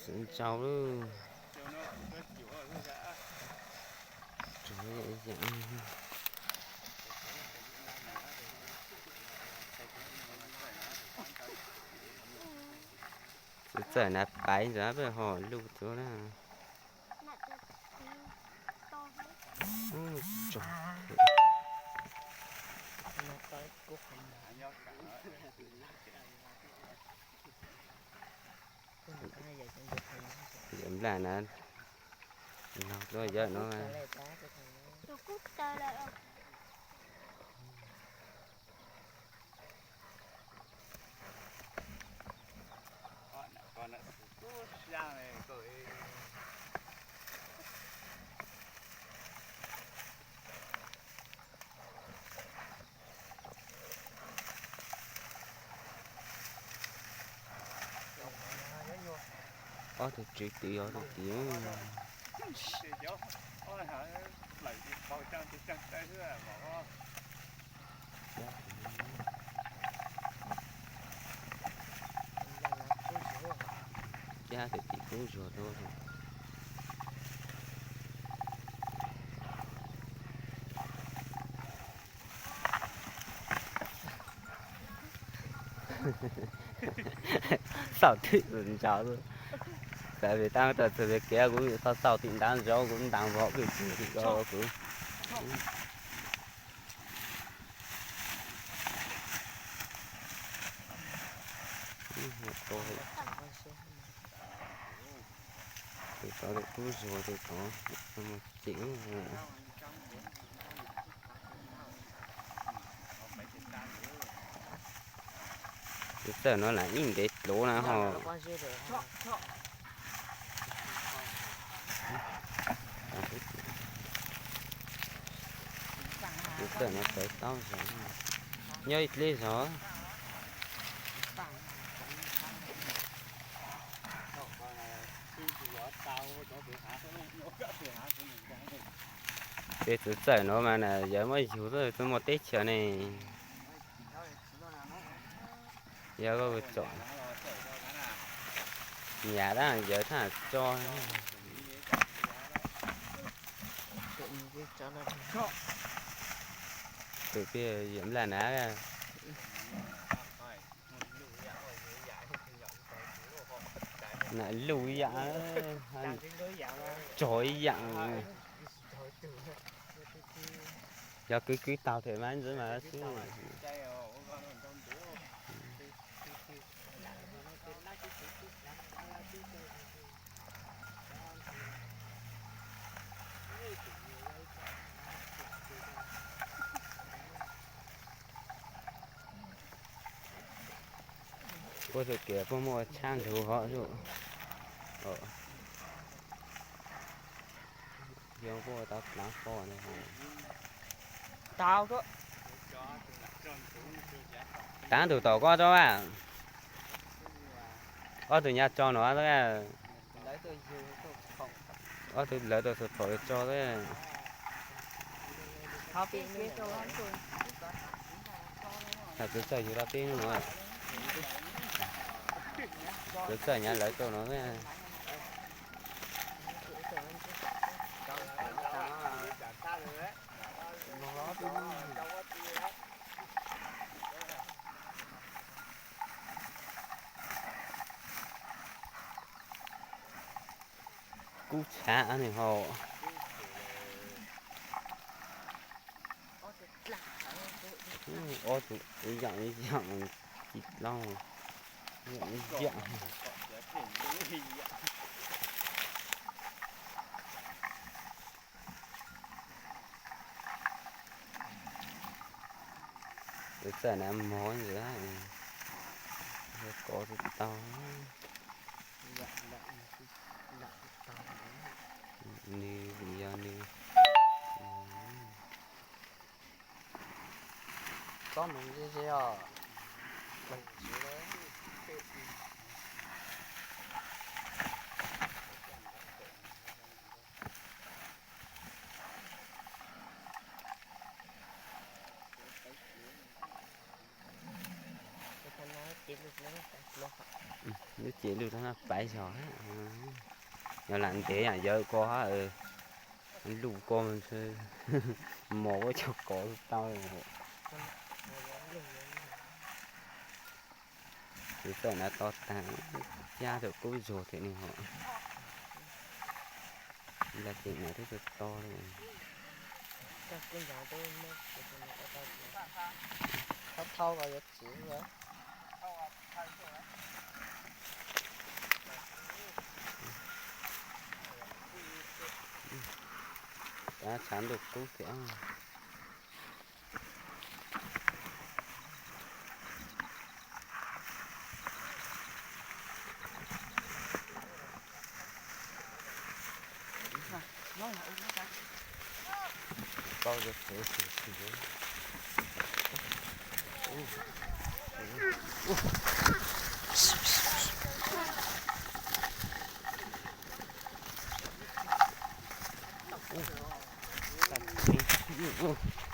Sừng cháu nữa. Trời ơi, trời nát bãi giá về họ lụt chỗ đó. Trời. Điểm là nó rồi giờ nó có thể chỉ tí ở được tí cha thì tí cũng rồi thôi. Sao thì rồi cháu rồi. Tại vì tao thật sự việc kia cũng sao tìm đang gió cũng đang võ cái thì có cũng thì có được cú rồi thì có một chỉnh cái giờ nó là in để lỗ nó họ cái giờ nó tới tao rồi nhớ ít lấy gió cái thứ giờ nó mà là giờ mới hiểu rồi tôi một tết chiều này giờ có chọn nhà đó giờ thà cho từ kia diễm là ná ra lại lùi dạ chổi dặn giờ cứ tao thể mà rồi mà có thể kể có một trang thú họ rồi giờ có tao lá phò này tao đó tán thủ tàu có đó à có từ nhà cho nó đó à có từ lấy từ thổi cho đấy là từ giờ chúng ta tin nữa từ giờ nhà lấy cho nó cái cú chả này họ ô tụ dạng thịt lâu dạng bây giờ là món gì đó có thịt to như bây giờ như có mình gì gì à mình chỉ đấy Nếu chỉ được nó bãi gió giờ lạnh thế à giờ có anh lù con chơi mò cái chọc cỏ tao rồi thì sợ nó to tàng cha được cố rồi thế này họ là chuyện này thấy được to rồi thâu vào giật chịu rồi đã chán được cố sẽ bao giờ sẽ Oh.